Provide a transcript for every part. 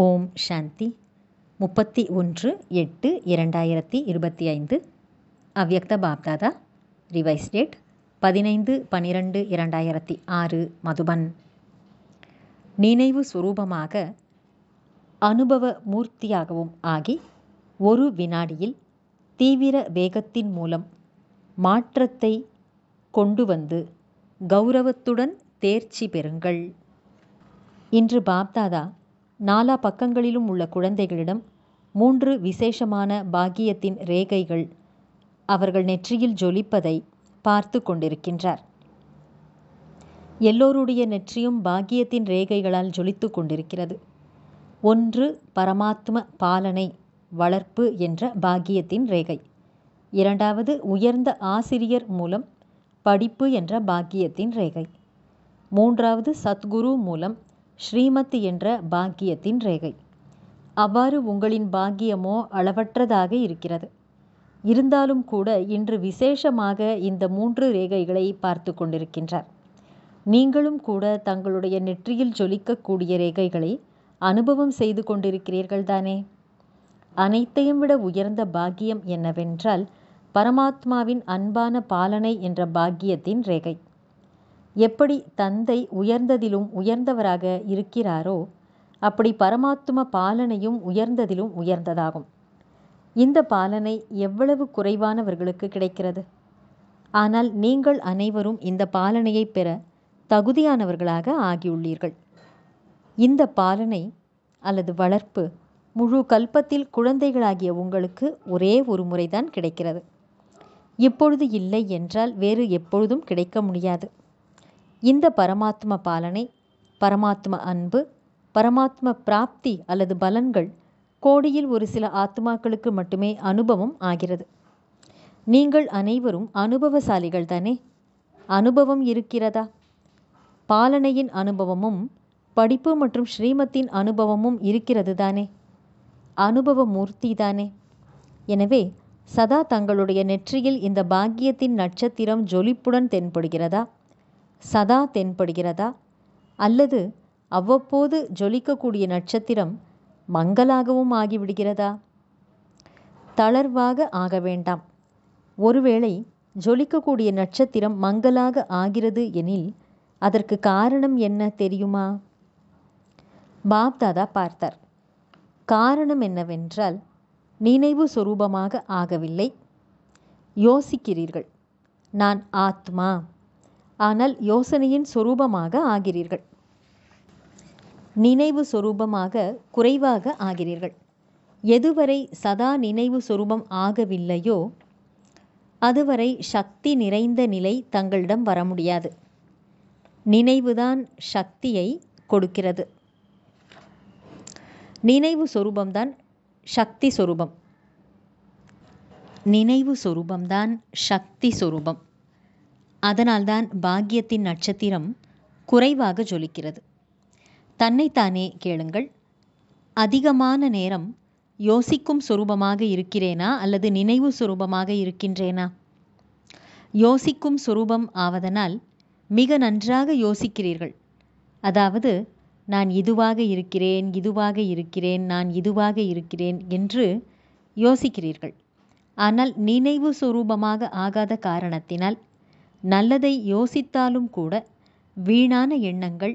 ஓம் சாந்தி. 31/8/2025 அவ்யக்த Bapdada. Revise date 15/12/2006 Madhuban. நினைவு சுரூபமாக அனுபவ மூர்த்தியாகவும் ஆகி ஒரு வினாடியில் தீவிர வேகத்தின் மூலம் மாற்றத்தை கொண்டு வந்து கௌரவத்துடன் தேர்ச்சி பெறுங்கள். இன்று பாப்தாதா நாலா பக்கங்களிலும் உள்ள குழந்தைகளிடம் 3 விசேஷமான பாக்கியத்தின் ரேகைகள் அவர்கள் நெற்றியில் ஜொலிப்பதை பார்த்து கொண்டிருக்கின்றார். எல்லோருடைய நெற்றியும் பாக்கியத்தின் ரேகைகளால் ஜொலித்து கொண்டிருக்கிறது. ஒன்று பரமாத்ம பாலனை வளர்ப்பு என்ற பாக்கியத்தின் ரேகை. இரண்டாவது உயர்ந்த ஆசிரியர் மூலம் படிப்பு என்ற பாக்கியத்தின் ரேகை. மூன்றாவது சத்குரு மூலம் ஸ்ரீமத் என்ற பாக்கியத்தின் ரேகை. அவ்வாறு உங்களின் பாக்கியமோ அளவற்றதாக இருக்கிறது. இருந்தாலும் கூட இன்று விசேஷமாக இந்த 3 ரேகைகளை பார்த்து கொண்டிருக்கின்றார். நீங்களும் கூட தங்களுடைய நெற்றியில் ஜொலிக்கக்கூடிய ரேகைகளை அனுபவம் செய்து கொண்டிருக்கிறீர்கள் தானே? அனைத்தையும் விட உயர்ந்த பாக்கியம் என்னவென்றால் பரமாத்மாவின் அன்பான பாலனை என்ற பாக்கியத்தின் ரேகை. எப்படி தந்தை உயர்ந்ததிலும் உயர்ந்தவராக இருக்கிறாரோ அப்படி பரமாத்ம பாலனையும் உயர்ந்ததிலும் உயர்ந்ததாகும். இந்த பாலனை எவ்வளவு குறைவானவர்களுக்கு கிடைக்கிறது. ஆனால் நீங்கள் அனைவரும் இந்த பாலனையை பெற தகுதியானவர்களாக ஆகியுள்ளீர்கள். இந்த பாலனை அல்லது வளர்ப்பு முழு கல்பத்தில் குழந்தைகளாகிய உங்களுக்கு ஒரே ஒரு முறைதான் கிடைக்கிறது. இப்பொழுது இல்லை என்றால் வேறு எப்பொழுதும் கிடைக்க முடியாது. இந்த பரமாத்ம பாலனை, பரமாத்ம அன்பு, பரமாத்ம பிராப்தி அல்லது பலன்கள் கோடியில் ஒரு சில ஆத்மாக்களுக்கு மட்டுமே அனுபவம் ஆகிறது. நீங்கள் அனைவரும் அனுபவசாலிகள் தானே? அனுபவம் இருக்கிறதா? பாலனையின் அனுபவமும் படிப்பு மற்றும் ஸ்ரீமத்தின் அனுபவமும் இருக்கிறது தானே? அனுபவ மூர்த்தி தானே? எனவே சதா தங்களுடைய நெற்றியில் இந்த பாக்கியத்தின் நட்சத்திரம் ஜொலிப்புடன் தென்படுகிறதா? சதா தென்படுகிறதா? அல்லது அவ்வப்போது ஜொலிக்கக்கூடிய நட்சத்திரம் மங்கலாகவும் ஆகிவிடுகிறதா? தளர்வாக ஆக வேண்டாம். ஒருவேளை ஜொலிக்கக்கூடிய நட்சத்திரம் மங்கலாக ஆகிறது எனில் அதற்கு காரணம் என்ன தெரியுமா? பாப்தாதா பார்த்தார். காரணம் என்னவென்றால் நினைவு சொரூபமாக ஆகவில்லை. யோசிக்கிறீர்கள், நான் ஆத்மா. ஆனால் யோசனையின் சொரூபமாக ஆகிறீர்கள். நினைவு சொரூபமாக குறைவாக ஆகிறீர்கள். எதுவரை சதா நினைவு சொரூபம் ஆகவில்லையோ அதுவரை சக்தி நிறைந்த நிலை தங்களிடம் வர முடியாது. நினைவுதான் சக்தியை கொடுக்கிறது. நினைவு சொரூபம்தான் சக்தி சொரூபம். நினைவு சொரூபம்தான் சக்தி சொரூபம். அதனால்தான் பாக்கியத்தின் நட்சத்திரம் குறைவாக ஜொலிக்கிறது. தன்னைத்தானே கேளுங்கள், அதிகமான நேரம் யோசிக்கும் சொரூபமாக இருக்கிறேனா அல்லது நினைவு சொரூபமாக இருக்கின்றேனா? யோசிக்கும் சொரூபம் ஆவதனால் மிக நன்றாக யோசிக்கிறீர்கள். அதாவது நான் இதுவாக இருக்கிறேன், இதுவாக இருக்கிறேன், நான் இதுவாக இருக்கிறேன் என்று யோசிக்கிறீர்கள். ஆனால் நினைவு சொரூபமாக ஆகாத காரணத்தினால் நல்லதை யோசித்தாலும் கூட வீணான எண்ணங்கள்,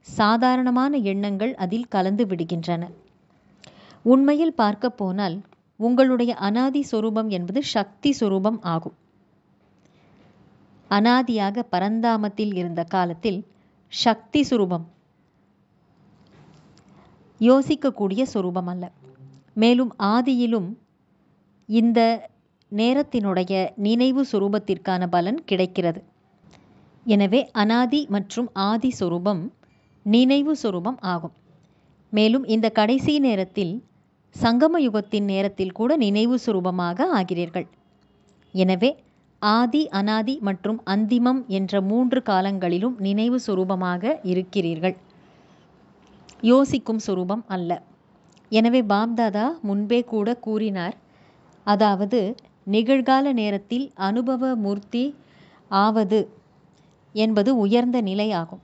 சாதாரணமான எண்ணங்கள் அதில் கலந்து விடுகின்றன. உண்மையில் பார்க்க போனால் உங்களுடைய அனாதி சொரூபம் என்பது சக்தி சொரூபம் ஆகும். அனாதியாக பரந்தாமத்தில் இருந்த காலத்தில் சக்தி சொரூபம் யோசிக்கக்கூடிய சொரூபம் அல்ல. மேலும் ஆதியிலும் இந்த நேரத்தினுடைய நினைவு சொரூபத்திற்கான பலன் கிடைக்கிறது. எனவே அனாதி மற்றும் ஆதி சொரூபம் நினைவு சொரூபம் ஆகும். மேலும் இந்த கடைசி நேரத்தில் சங்கம யுகத்தின் நேரத்தில் கூட நினைவு சொரூபமாக ஆகிறீர்கள். எனவே ஆதி, அனாதி மற்றும் அந்திமம் என்ற 3 காலங்களிலும் நினைவு சொரூபமாக இருக்கிறீர்கள். யோசிக்கும் சொரூபம் அல்ல. எனவே பாப்தாதா முன்பே கூட கூறினார், அதாவது நிகழ்கால நேரத்தில் அனுபவ மூர்த்தி ஆவது என்பது உயர்ந்த நிலை ஆகும்.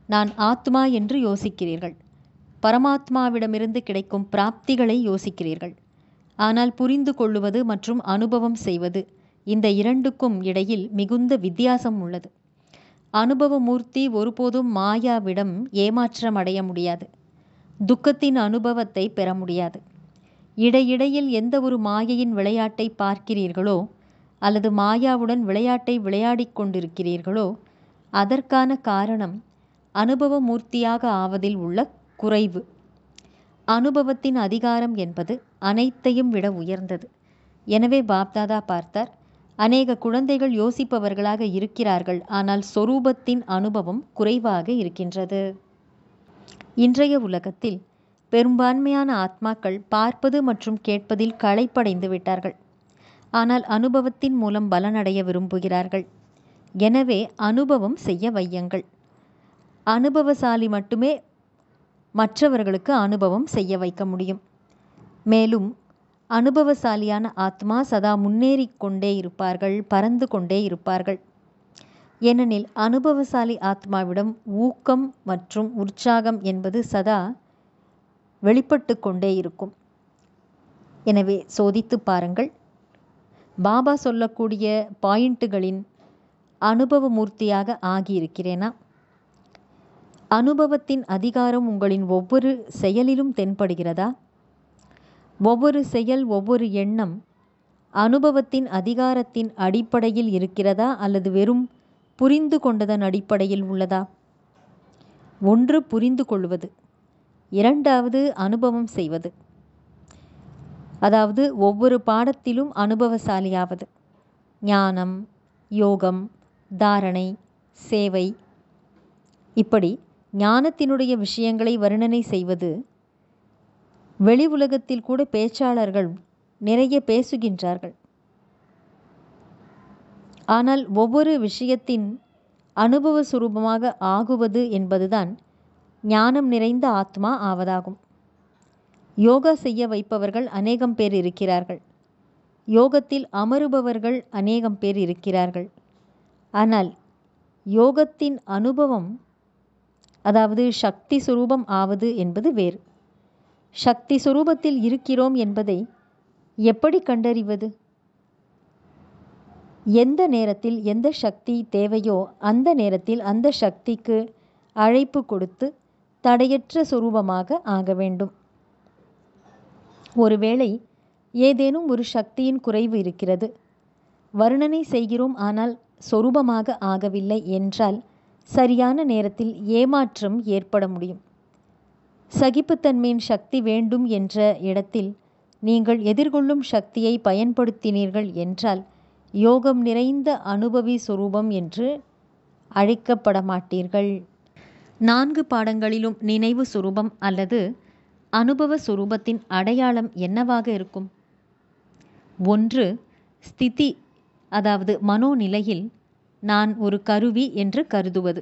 நான் ஆத்மா என்று யோசிக்கிறீர்கள். பரமாத்மாவிடமிருந்து கிடைக்கும் பிராப்திகளை யோசிக்கிறீர்கள். ஆனால் புரிந்து கொள்ளுவது மற்றும் அனுபவம் செய்வது, இந்த இரண்டுக்கும் இடையில் மிகுந்த வித்தியாசம் உள்ளது. அனுபவமூர்த்தி ஒருபோதும் மாயாவிடம் ஏமாற்றம் அடைய முடியாது. துக்கத்தின் அனுபவத்தை பெற முடியாது. இடையிடையில் எந்த ஒரு மாயையின் விளையாட்டை பார்க்கிறீர்களோ அல்லது மாயாவுடன் விளையாட்டை விளையாடிக் கொண்டிருக்கிறீர்களோ அதற்கான காரணம் அனுபவமூர்த்தியாக ஆவதில் உள்ள குறைவு. அனுபவத்தின் அதிகாரம் என்பது அனைத்தையும் விட உயர்ந்தது. எனவே பாப்தாதா பார்த்தார், அநேக குழந்தைகள் யோசிப்பவர்களாக இருக்கிறார்கள், ஆனால் சொரூபத்தின் அனுபவம் குறைவாக இருக்கின்றது. இன்றைய உலகத்தில் பெரும்பான்மையான ஆத்மாக்கள் பார்ப்பது மற்றும் கேட்பதில் களைப்படைந்து விட்டார்கள். ஆனால் அனுபவத்தின் மூலம் பலனடைய விரும்புகிறார்கள். எனவே அனுபவம் செய்ய வையுங்கள். அனுபவசாலி மட்டுமே மற்றவர்களுக்கு அனுபவம் செய்ய வைக்க முடியும். மேலும் அனுபவசாலியான ஆத்மா சதா முன்னேறிக் கொண்டே இருப்பார்கள், பறந்து கொண்டே இருப்பார்கள். ஏனெனில் அனுபவசாலி ஆத்மாவிடம் ஊக்கம் மற்றும் உற்சாகம் என்பது சதா வெளிப்பட்டு கொண்டே இருக்கும். எனவே சோதித்து பாருங்கள், பாபா சொல்லக்கூடிய பாயிண்ட்டுகளின் அனுபவமூர்த்தியாக ஆகியிருக்கிறேனா? அனுபவத்தின் அதிகாரம் உங்களின் ஒவ்வொரு செயலிலும் தென்படுகிறதா? ஒவ்வொரு செயல், ஒவ்வொரு எண்ணம் அனுபவத்தின் அதிகாரத்தின் அடிப்படையில் இருக்கிறதா அல்லது வெறும் புரிந்து கொண்டதன் அடிப்படையில் உள்ளதா? ஒன்று புரிந்து கொள்வது, இரண்டாவது அனுபவம் செய்வது. அதாவது ஒவ்வொரு பாடத்திலும் அனுபவசாலியாவது. ஞானம், யோகம், தாரணை, சேவை, இப்படி ஞானத்தினுடைய விஷயங்களை வர்ணனை செய்வது. வெளி உலகத்தில் கூட பேச்சாளர்கள் நிறைய பேசுகின்றார்கள். ஆனால் ஒவ்வொரு விஷயத்தின் அனுபவ சுரூபமாக ஆகுவது என்பதுதான் ஞானம் நிறைந்த ஆத்மா ஆவதாகும். யோகா செய்ய வைப்பவர்கள் அநேகம் பேர் இருக்கிறார்கள். யோகத்தில் அமருபவர்கள் அநேகம் பேர் இருக்கிறார்கள். ஆனால் யோகத்தின் அனுபவம், அதாவது சக்தி சுரூபம் ஆவது என்பது வேறு. சக்தி சுரூபத்தில் இருக்கிறோம் என்பதை எப்படி கண்டறிவது? எந்த நேரத்தில் எந்த சக்தி தேவையோ அந்த நேரத்தில் அந்த சக்திக்கு அழைப்பு கொடுத்து தடையற்ற சுரூபமாக ஆக வேண்டும். ஒருவேளை ஏதேனும் ஒரு சக்தியின் குறைவு இருக்கிறது, வர்ணனை செய்கிறோம் ஆனால் சொரூபமாக ஆகவில்லை என்றால் சரியான நேரத்தில் ஏமாற்றம் ஏற்பட முடியும். சகிப்புத்தன்மையின் சக்தி வேண்டும் என்ற இடத்தில் நீங்கள் எதிர்கொள்ளும் சக்தியை பயன்படுத்தினீர்கள் என்றால் யோகம் நிறைந்த அனுபவி சொரூபம் என்று அழைக்கப்பட மாட்டீர்கள். 4 பாடங்களிலும் நினைவு சுரூபம் அல்லது அனுபவ சுரூபத்தின் அடையாளம் என்னவாக இருக்கும்? 1. ஸ்திதி, அதாவது மனோநிலையில் நான் ஒரு கருவி என்று கருதுவது.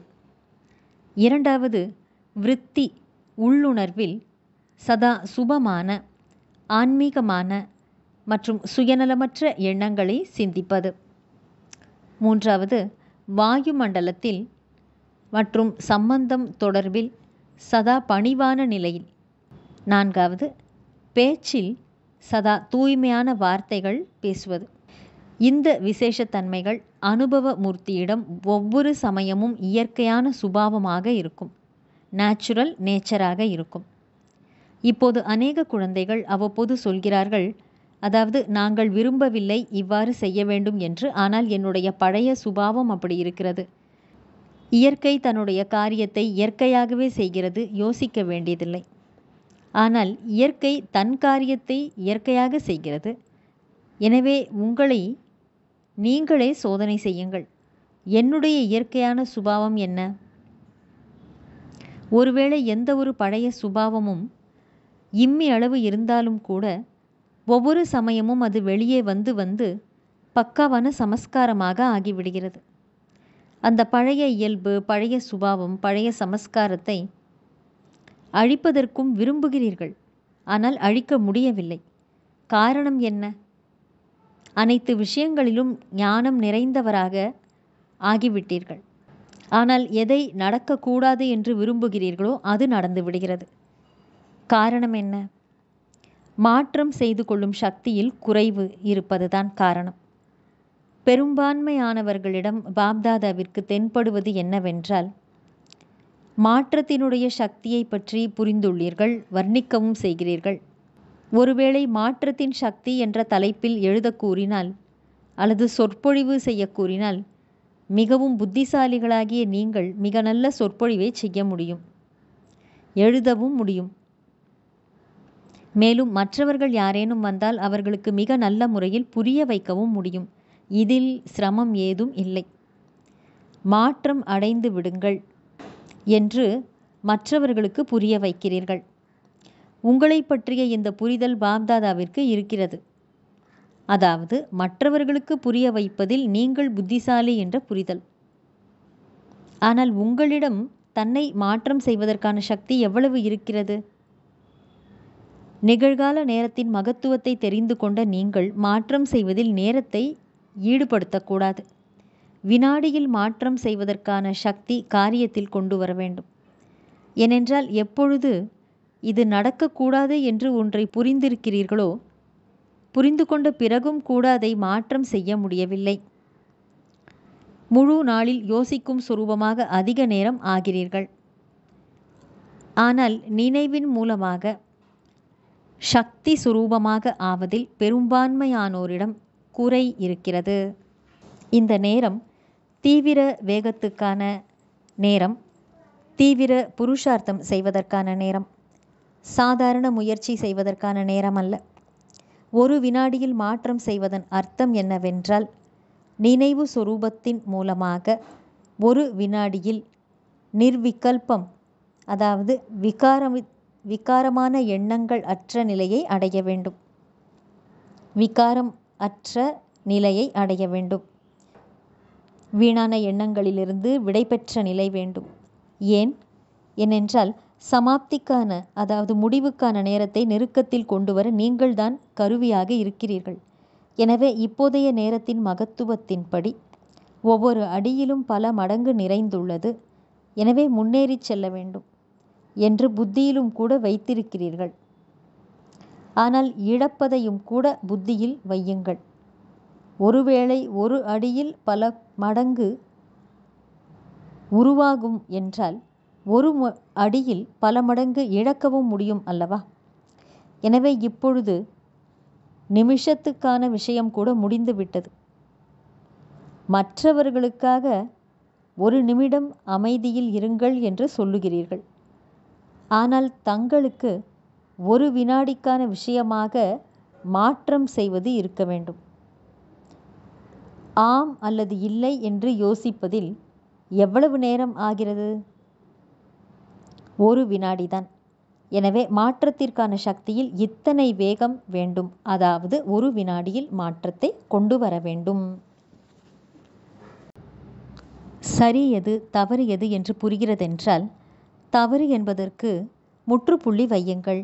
2. விருத்தி, உள்ளுணர்வில் சதா சுபமான, ஆன்மீகமான மற்றும் சுயநலமற்ற எண்ணங்களை சிந்திப்பது. 3. வாயு மண்டலத்தில் மற்றும் சம்பந்தம் தொடர்பில் சதா பணிவான நிலையில். 4. பேச்சில் சதா தூய்மையான வார்த்தைகள் பேசுவது. இந்த விசேஷத்தன்மைகள் அனுபவ மூர்த்தியிடம் ஒவ்வொரு சமயமும் இயற்கையான சுபாவமாக இருக்கும், நேச்சுரல் நேச்சராக இருக்கும். இப்போது அநேக குழந்தைகள் அவ்வப்போது சொல்கிறார்கள், அதாவது நாங்கள் விரும்பவில்லை இவ்வாறு செய்ய வேண்டும் என்று, ஆனால் என்னுடைய பழைய சுபாவம் அப்படி இருக்கிறது. இயற்கை தன்னுடைய காரியத்தை இயற்கையாகவே செய்கிறது, யோசிக்க வேண்டியதில்லை. ஆனால் இயற்கை தன் காரியத்தை இயற்கையாக செய்கிறது. எனவே உங்களை நீங்களே சோதனை செய்யுங்கள். என்னுடைய இயற்கையான சுபாவம் என்ன? ஒருவேளை எந்த ஒரு பழைய சுபாவமும் இம்மி அளவு இருந்தாலும் கூட ஒவ்வொரு சமயமும் அது வெளியே வந்து வந்து பக்காவான சமஸ்காரமாக ஆகிவிடுகிறது. அந்த பழைய இயல்பு, பழைய சுபாவம், பழைய சமஸ்காரத்தை அழிப்பதற்கும் விரும்புகிறீர்கள், ஆனால் அழிக்க முடியவில்லை. காரணம் என்ன? அனைத்து விஷயங்களிலும் ஞானம் நிறைந்தவராக ஆகிவிட்டீர்கள். ஆனால் எதை நடக்கக்கூடாது என்று விரும்புகிறீர்களோ அது நடந்து விடுகிறது. காரணம் என்ன? மாற்றம் செய்து கொள்ளும் சக்தியில் குறைவு இருப்பதுதான் காரணம். பெரும்பான்மையானவர்களிடம் பாப்தாதாவிற்கு தென்படுவது என்னவென்றால், மாற்றத்தினுடைய சக்தியை பற்றி புரிந்துள்ளீர்கள், வர்ணிக்கவும் செய்கிறீர்கள். ஒருவேளை மாற்றத்தின் சக்தி என்ற தலைப்பில் எழுத கூறினால் அல்லது சொற்பொழிவு செய்ய கூறினால், மிகவும் புத்திசாலிகளாகிய நீங்கள் மிக நல்ல சொற்பொழிவை செய்ய முடியும், எழுதவும் முடியும். மேலும் மற்றவர்கள் யாரேனும் வந்தால் அவர்களுக்கு மிக நல்ல முறையில் புரிய வைக்கவும் முடியும். இதில் சிரமம் ஏதும் இல்லை. மாற்றம் அடைந்து விடுங்கள் என்று மற்றவர்களுக்கு புரிய வைக்கிறீர்கள். உங்களை பற்றிய இந்த புரிதல் பாப்தாதாவிற்கு இருக்கிறது. அதாவது மற்றவர்களுக்கு புரிய வைப்பதில் நீங்கள் புத்திசாலி என்ற புரிதல். ஆனால் உங்களிடம் தன்னை மாற்றம் செய்வதற்கான சக்தி எவ்வளவு இருக்கிறது? நிகழ்கால நேரத்தின் மகத்துவத்தை தெரிந்து கொண்ட நீங்கள் மாற்றம் செய்வதில் நேரத்தை ஈடுபடுத்தக்கூடாது. வினாடியில் மாற்றம் செய்வதற்கான சக்தி காரியத்தில் கொண்டு வர வேண்டும். ஏனென்றால் எப்பொழுது இது நடக்கக்கூடாது என்று ஒன்றை புரிந்திருக்கிறீர்களோ, புரிந்து கொண்ட பிறகும் கூட அதை மாற்றம் செய்ய முடியவில்லை. முழு நாளில் யோசிக்கும் சுரூபமாக அதிக நேரம் ஆகிறீர்கள். ஆனால் நினைவின் மூலமாக சக்தி சுரூபமாக ஆவதில் பெரும்பான்மையானோரிடம் குறை இருக்கிறது. இந்த நேரம் தீவிர வேகத்துக்கான நேரம், தீவிர புருஷார்த்தம் செய்வதற்கான நேரம், சாதாரண முயற்சி செய்வதற்கான நேரம் அல்ல. ஒரு வினாடியில் மாற்றம் செய்வதன் அர்த்தம் என்னவென்றால், நினைவு சொரூபத்தின் மூலமாக ஒரு வினாடியில் நிர்விகல்பம், அதாவது விகாரமான எண்ணங்கள் அற்ற நிலையை அடைய வேண்டும். விகாரம் அற்ற நிலையை அடைய வேண்டும். வீணான எண்ணங்களிலிருந்து விடைபெற்ற நிலை வேண்டும். ஏனென்றால் சமாப்திக்கான, அதாவது முடிவுக்கான நேரத்தை நெருக்கத்தில் கொண்டு வர நீங்கள்தான் கருவியாக இருக்கிறீர்கள். எனவே இப்போதைய நேரத்தின் மகத்துவத்தின்படி ஒவ்வொரு அடியிலும் பல மடங்கு நிறைந்துள்ளது. எனவே முன்னேறி செல்ல வேண்டும் என்று புத்தியிலும் கூட வைத்திருக்கிறீர்கள். ஆனால் இழப்பதையும் கூட புத்தியில் வையுங்கள். ஒருவேளை ஒரு அடியில் பல மடங்கு உருவாகும் என்றால் ஒரு அடியில் பல மடங்கு இழக்கவும் முடியும் அல்லவா? எனவே இப்பொழுது நிமிஷத்துக்கான விஷயம் கூட முடிந்துவிட்டது. மற்றவர்களுக்காக ஒரு நிமிடம் அமைதியில் இருங்கள் என்று சொல்லுகிறீர்கள். ஆனால் தங்களுக்கு ஒரு வினாடிக்கான விஷயமாக மாற்றம் செய்வது இருக்க வேண்டும். ஆம் அல்லது இல்லை என்று யோசிப்பதில் எவ்வளவு நேரம் ஆகிறது? ஒரு வினாடிதான். எனவே மாற்றத்திற்கான சக்தியில் இத்தனை வேகம் வேண்டும். அதாவது ஒரு வினாடியில் மாற்றத்தை கொண்டு வர வேண்டும். சரி எது, தவறு எது என்று புரிகிறதென்றால், தவறு என்பதற்கு முற்றுப்புள்ளி வையுங்கள்.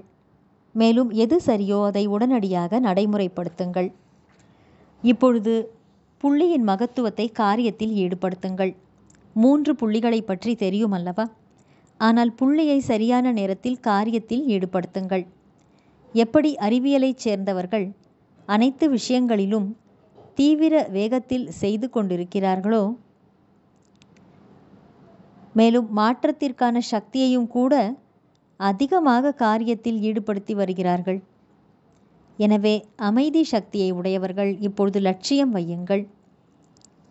மேலும் எது சரியோ அதை உடனடியாக நடைமுறைப்படுத்துங்கள். இப்பொழுது புள்ளியின் மகத்துவத்தை காரியத்தில் ஈடுபடுத்துங்கள். 3 புள்ளிகளை பற்றி தெரியும் அல்லவா? ஆனால் புள்ளியை சரியான நேரத்தில் காரியத்தில் ஈடுபடுத்துங்கள். எப்படி அறிவியலைச் சேர்ந்தவர்கள் அனைத்து விஷயங்களிலும் தீவிர வேகத்தில் செய்து கொண்டிருக்கிறார்களோ, மேலும் மாற்றத்திற்கான சக்தியையும் கூட அதிகமாக காரியத்தில் ஈடுபடுத்தி வருகிறார்கள். எனவே அமைதி சக்தியை உடையவர்கள் இப்பொழுது லட்சியம் வையுங்கள்.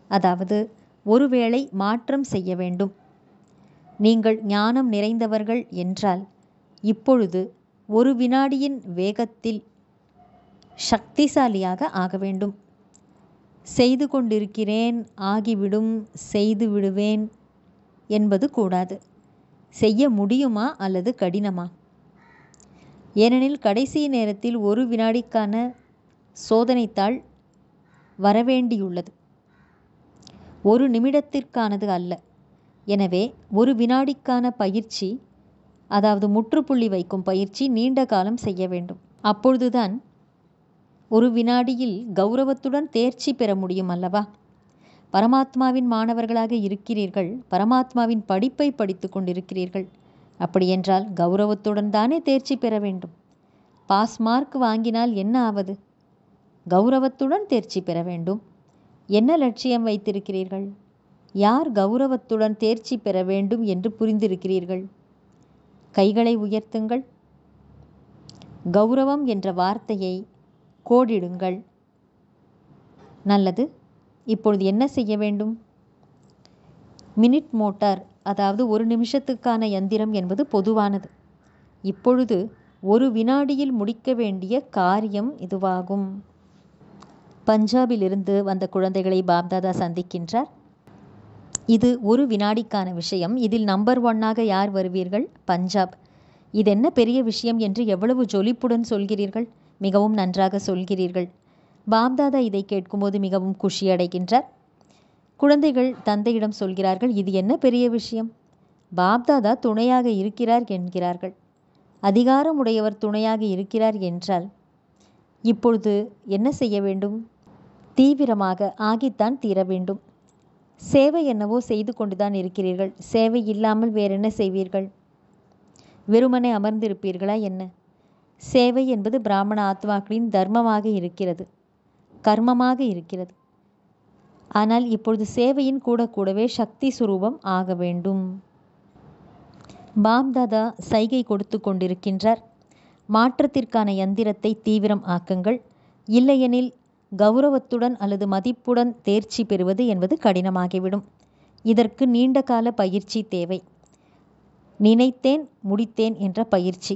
அதாவது ஒருவேளை மாற்றம் செய்ய வேண்டும். நீங்கள் ஞானம் நிறைந்தவர்கள் என்றால் இப்பொழுது ஒரு வினாடியின் வேகத்தில் சக்திசாலியாக ஆக வேண்டும். செய்து கொண்டிருக்கிறேன், ஆகிவிடும், செய்து விடுவேன் என்பது கூடாது. செய்ய முடியுமா அல்லது கடினமா? ஏனெனில் கடைசி நேரத்தில் ஒரு வினாடிக்கான சோதனைத்தாள் வரவேண்டியுள்ளது, ஒரு நிமிடத்திற்கானது அல்ல. எனவே ஒரு வினாடிக்கான பயிற்சி, அதாவது முற்றுப்புள்ளி வைக்கும் பயிற்சி நீண்ட காலம் செய்ய வேண்டும். அப்பொழுதுதான் ஒரு வினாடியில் கௌரவத்துடன் தேர்ச்சி பெற முடியும் அல்லவா? பரமாத்மாவின் மாணவர்களாக இருக்கிறீர்கள். பரமாத்மாவின் படிப்பை படித்து கொண்டிருக்கிறீர்கள். அப்படியென்றால் கௌரவத்துடன் தானே தேர்ச்சி பெற வேண்டும். பாஸ் மார்க் வாங்கினால் என்ன ஆவது? கௌரவத்துடன் தேர்ச்சி பெற வேண்டும். என்ன லட்சியம் வைத்திருக்கிறீர்கள்? யார் கௌரவத்துடன் தேர்ச்சி பெற வேண்டும் என்று புரிந்திருக்கிறீர்கள்? கைகளை உயர்த்துங்கள். கௌரவம் என்ற வார்த்தையை கோடிடுங்கள். நல்லது. இப்பொழுது என்ன செய்ய வேண்டும்? மினிட் மோட்டார், அதாவது ஒரு நிமிஷத்துக்கான யந்திரம் என்பது பொதுவானது. இப்பொழுது ஒரு வினாடியில் முடிக்க வேண்டிய காரியம் இதுவாகும். பஞ்சாபிலிருந்து வந்த குழந்தைகளை பாப்தாதா சந்திக்கின்றார். இது ஒரு வினாடிக்கான விஷயம். இதில் நம்பர் 1ஆக யார் வருவீர்கள்? பஞ்சாப். இதென்ன பெரிய விஷயம் என்று எவ்வளவு ஜொலிப்புடன் சொல்கிறீர்கள். மிகவும் நன்றாக சொல்கிறீர்கள். பாப்தாதா இதை கேட்கும்போது மிகவும் குஷி அடைகின்றார். குழந்தைகள் தந்தையிடம் சொல்கிறார்கள், இது என்ன பெரிய விஷயம்? பாப்தாதா துணையாக இருக்கிறார் என்கிறார்கள். அதிகாரமுடையவர் துணையாக இருக்கிறார் என்றால் இப்பொழுது என்ன செய்ய வேண்டும்? தீவிரமாக ஆகித்தான் தீர வேண்டும். சேவை என்னவோ செய்து கொண்டுதான் இருக்கிறீர்கள். சேவை இல்லாமல் வேறென்ன செய்வீர்கள்? வெறுமனே அமர்ந்திருப்பீர்களா என்ன? சேவை என்பது பிராமண ஆத்மாக்களின் தர்மமாக இருக்கிறது, கர்மமாக இருக்கிறது. ஆனால் இப்பொழுது சேவையின் கூடவே சக்தி சுரூபம் ஆக வேண்டும். பாப்தாதா சைகை கொடுத்து கொண்டிருக்கின்றார். மாற்றத்திற்கான யந்திரத்தை தீவிரம் ஆக்குங்கள். இல்லையெனில் கௌரவத்துடன் அல்லது மதிப்புடன் தேர்ச்சி பெறுவது என்பது கடினமாகிவிடும். இதற்கு நீண்ட கால பயிற்சி தேவை. நினைத்தேன் முடித்தேன் என்ற பயிற்சி.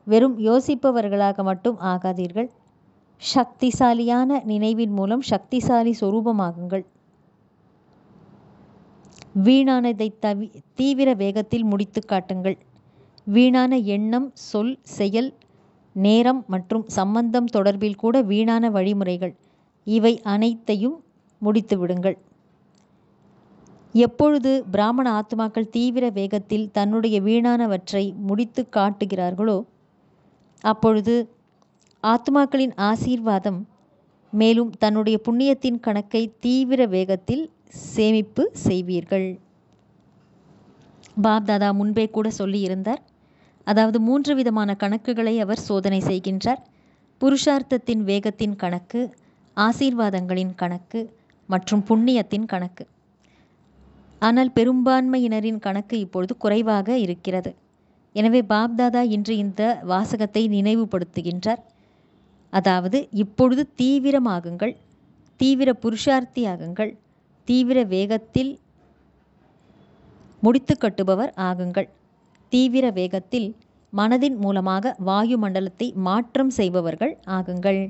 வெறும் யோசிப்பவர்களாக மட்டும் ஆகாதீர்கள். சக்திசாலியான நினைவின் மூலம் சக்திசாலி சொரூபமாகுங்கள். வீணானதை தீவிர வேகத்தில் முடித்து காட்டுங்கள். வீணான எண்ணம், சொல், செயல், நேரம் மற்றும் சம்பந்தம் தொடர்பில் கூட வீணான வழிமுறைகள், இவை அனைத்தையும் முடித்து விடுங்கள். எப்பொழுது பிராமண ஆத்மாக்கள் தீவிர வேகத்தில் தன்னுடைய வீணானவற்றை முடித்து காட்டுகிறார்களோ அப்பொழுது ஆத்மாக்களின் ஆசீர்வாதம், மேலும் தன்னுடைய புண்ணியத்தின் கணக்கை தீவிர வேகத்தில் சேமிப்பு செய்வீர்கள். பாப்தாதா முன்பே கூட சொல்லியிருந்தார். அதாவது 3 விதமான கணக்குகளை அவர் சோதனை செய்கின்றார். புருஷார்த்தத்தின் வேகத்தின் கணக்கு, ஆசீர்வாதங்களின் கணக்கு மற்றும் புண்ணியத்தின் கணக்கு. ஆனால் பெரும்பான்மையினரின் கணக்கு இப்பொழுது குறைவாக இருக்கிறது. எனவே பாப்தாதா இன்று இந்த வாசகத்தை நினைவுபடுத்துகின்றார். அதாவது இப்பொழுது தீவிரமாகுங்கள், தீவிர புருஷார்த்தியாகுங்கள், தீவிர வேகத்தில் முடித்து கட்டுபவர் ஆகுங்கள். தீவிர வேகத்தில் மனதின் மூலமாக வாயு மண்டலத்தை மாற்றம் செய்பவர்கள் ஆகுங்கள்.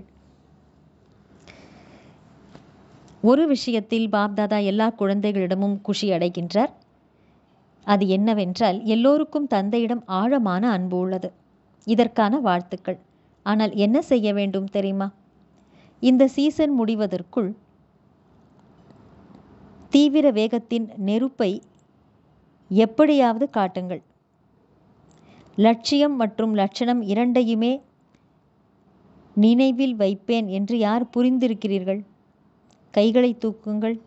ஒரு விஷயத்தில் பாப்தாதா எல்லா குழந்தைகளிடமும் குஷி அடைகின்றார். அது என்னவென்றால், எல்லோருக்கும் தந்தையிடம் ஆழமான அன்பு உள்ளது. இதற்கான வாழ்த்துக்கள். ஆனால் என்ன செய்ய வேண்டும் தெரியுமா? இந்த சீசன் முடிவதற்குள் தீவிர வேகத்தின் நெருப்பை எப்படியாவது காட்டுங்கள். லட்சியம் மற்றும் லட்சணம் இரண்டையுமே நினைவில் வைப்பேன் என்று யார் புரிந்திருக்கிறீர்கள்? கைகளை தூக்குங்கள்.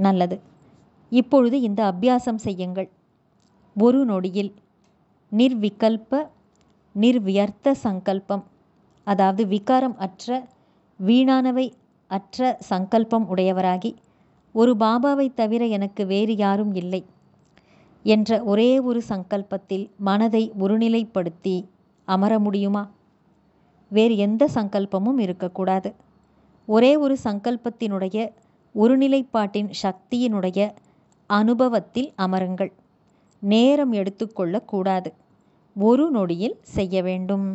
நல்லது. இப்பொழுது இந்த அபியாசம் செய்யுங்கள். ஒரு நொடியில் நிர்விகல்ப நிர்வியர்த்த சங்கல்பம், அதாவது விகாரம் அற்ற, வீணானவை அற்ற சங்கல்பம் உடையவராகி, ஒரு பாபாவை தவிர எனக்கு வேறு யாரும் இல்லை என்ற ஒரே ஒரு சங்கல்பத்தில் மனதை ஒருநிலைப்படுத்தி அமர முடியுமா? வேறு எந்த சங்கல்பமும் இருக்கக்கூடாது. ஒரே ஒரு சங்கல்பத்தினுடைய ஒருநிலைப்பாட்டின் சக்தியினுடைய அனுபவத்தில் அமருங்கள். நேரம் எடுத்துக்கொள்ளக்கூடாது. ஒரு நொடியில் செய்ய வேண்டும்.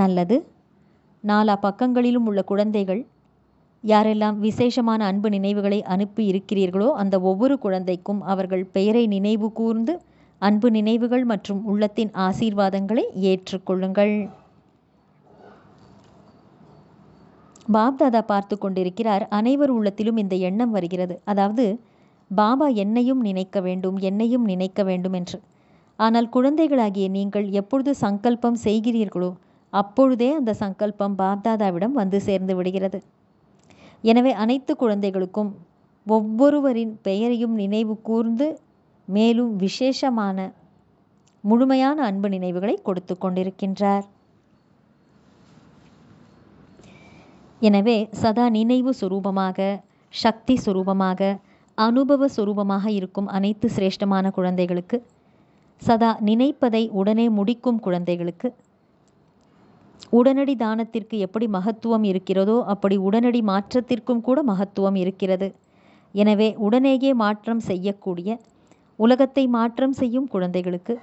நல்லது. 4 பக்கங்களிலும் உள்ள குழந்தைகள் யாரெல்லாம் விசேஷமான அன்பு நினைவுகளை அனுப்பி இருக்கிறீர்களோ அந்த ஒவ்வொரு குழந்தைக்கும் அவர்கள் பெயரை நினைவு கூர்ந்து அன்பு நினைவுகள் மற்றும் உள்ளத்தின் ஆசீர்வாதங்களை ஏற்றுக்கொள்ளுங்கள். பாப்தாதா பார்த்து கொண்டிருக்கிறார். அனைவர் உள்ளத்திலும் இந்த எண்ணம் வருகிறது. அதாவது பாபா என்னையும் நினைக்க வேண்டும், என்னையும் நினைக்க வேண்டும் என்று. ஆனால் குழந்தைகளாகிய நீங்கள் எப்பொழுது சங்கல்பம் செய்கிறீர்களோ அப்பொழுதே அந்த சங்கல்பம் பாப்தாதாவிடம் வந்து சேர்ந்து விடுகிறது. எனவே அனைத்து குழந்தைகளுக்கும் ஒவ்வொருவரின் பெயரையும் நினைவு கூர்ந்து மேலும் விசேஷமான முழுமையான அன்பு நினைவுகளை கொடுத்து கொண்டிருக்கின்றார். எனவே சதா நினைவு சுரூபமாக, சக்தி சுரூபமாக, அனுபவ சுரூபமாக இருக்கும் அனைத்து சிரேஷ்டமான குழந்தைகளுக்கு, சதா நினைப்பதை உடனே முடிக்கும் குழந்தைகளுக்கு, உடனடி தானத்திற்கு எப்படி மகத்துவம் இருக்கிறதோ அப்படி உடனடி மாற்றத்திற்கும் கூட மகத்துவம் இருக்கிறது. எனவே உடனேயே மாற்றம் செய்யக்கூடிய, உலகத்தை மாற்றம் செய்யும் குழந்தைகளுக்கு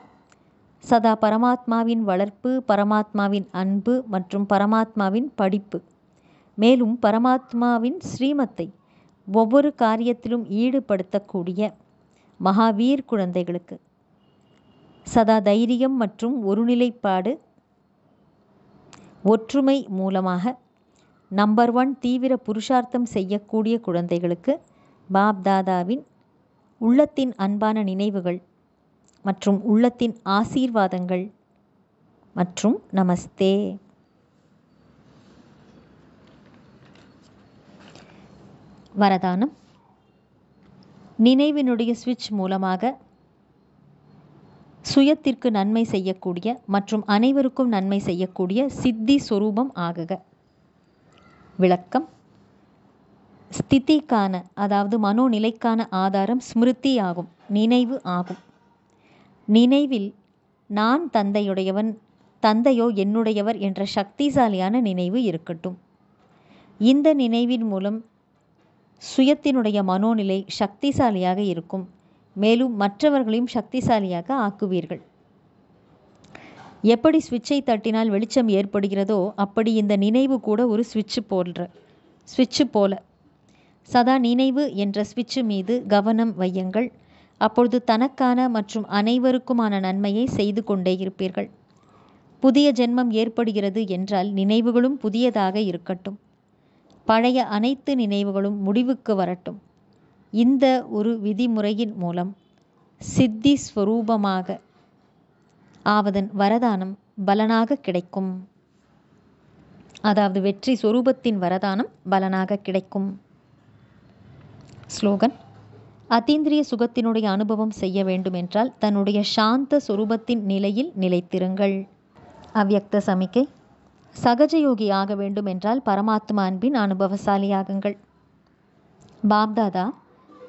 சதா பரமாத்மாவின் வளர்ப்பு, பரமாத்மாவின் அன்பு மற்றும் பரமாத்மாவின் படிப்பு, மேலும் பரமாத்மாவின் ஸ்ரீமத்தை ஒவ்வொரு காரியத்திலும் ஈடுபடுத்தக்கூடிய மகாவீர் குழந்தைகளுக்கு சதா தைரியம் மற்றும் ஒருநிலைப்பாடு, ஒற்றுமை மூலமாக நம்பர் 1 தீவிர புருஷார்த்தம் செய்யக்கூடிய குழந்தைகளுக்கு பாப் தாதாவின் உள்ளத்தின் அன்பான நினைவுகள் மற்றும் உள்ளத்தின் ஆசீர்வாதங்கள் மற்றும் நமஸ்தே. வரதானம். நினைவினுடைய சுவிட்ச் மூலமாக சுயத்திற்கு நன்மை செய்யக்கூடிய மற்றும் அனைவருக்கும் நன்மை செய்யக்கூடிய சித்தி சொரூபம் ஆகுக. விளக்கம். ஸ்திதிக்கான, அதாவது மனோநிலைக்கான ஆதாரம் ஸ்மிருதி ஆகும், நினைவு ஆகும். நினைவில் நான் தந்தையுடையவன், தந்தையோ என்னுடையவர் என்ற சக்திசாலியான நினைவு இருக்கட்டும். இந்த நினைவின் மூலம் சுயத்தினுடைய மனோநிலை சக்திசாலியாக இருக்கும். மேலும் மற்றவர்களையும் சக்திசாலியாக ஆக்குவீர்கள். எப்படி சுவிட்சை தட்டினால் வெளிச்சம் ஏற்படுகிறதோ அப்படி இந்த நினைவு கூட ஒரு சுவிட்சு போல சதா நினைவு என்ற சுவிட்சு மீது கவனம் வையுங்கள். அப்பொழுது தனக்கான மற்றும் அனைவருக்குமான நன்மையை செய்து கொண்டே இருப்பீர்கள். புதிய ஜென்மம் ஏற்படுகிறது என்றால் நினைவுகளும் புதியதாக இருக்கட்டும். பழைய அனைத்து நினைவுகளும் முடிவுக்கு வரட்டும். இந்த ஒரு விதிமுறையின் மூலம் சித்தி ஸ்வரூபமாக ஆவதன் வரதானம் பலனாக கிடைக்கும். அதாவது வெற்றி சொரூபத்தின் வரதானம் பலனாக கிடைக்கும். ஸ்லோகன். அதீந்திரிய சுகத்தினுடைய அனுபவம் செய்ய வேண்டுமென்றால் தன்னுடைய சாந்த சொரூபத்தின் நிலையில் நிலைத்திருங்கள். அவ்யக்த சமிக்கை. சகஜயோகி ஆக வேண்டுமென்றால் பரமாத்மா அன்பின் அனுபவசாலியாகுங்கள். பாப்தாதா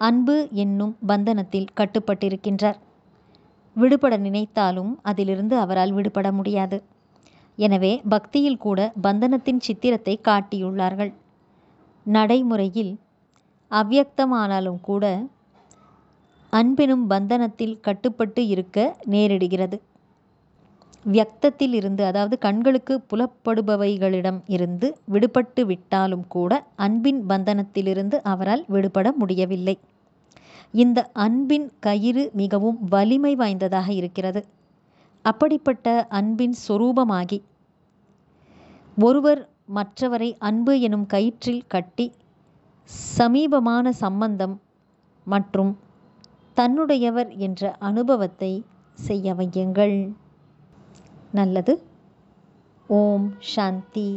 அன்பு என்னும் பந்தனத்தில் கட்டுப்பட்டிருக்கின்றார். விடுபட நினைத்தாலும் அதிலிருந்து அவரால் விடுபட முடியாது. எனவே பக்தியில் கூட பந்தனத்தின் சித்திரத்தை காட்டியுள்ளார்கள். நடைமுறையில் அவ்யக்தமானாலும் கூட அன்பெனும் பந்தனத்தில் கட்டுப்பட்டு இருக்க நேரிடுகிறது. வியக்தத்தில் இருந்து, அதாவது கண்களுக்கு புலப்படுபவைகளிடம் இருந்து விடுபட்டு விட்டாலும் கூட அன்பின் பந்தனத்திலிருந்து அவரால் விடுபட முடியவில்லை. இந்த அன்பின் கயிறு மிகவும் வலிமை வாய்ந்ததாக இருக்கிறது. அப்படிப்பட்ட அன்பின் சொரூபமாகி ஒருவர் மற்றவரை அன்பு எனும் கயிற்றில் கட்டி சமீபமான சம்பந்தம் மற்றும் தன்னுடையவர் என்ற அனுபவத்தை செய்ய வையுங்கள். நல்லது. ஓம் சாந்தி.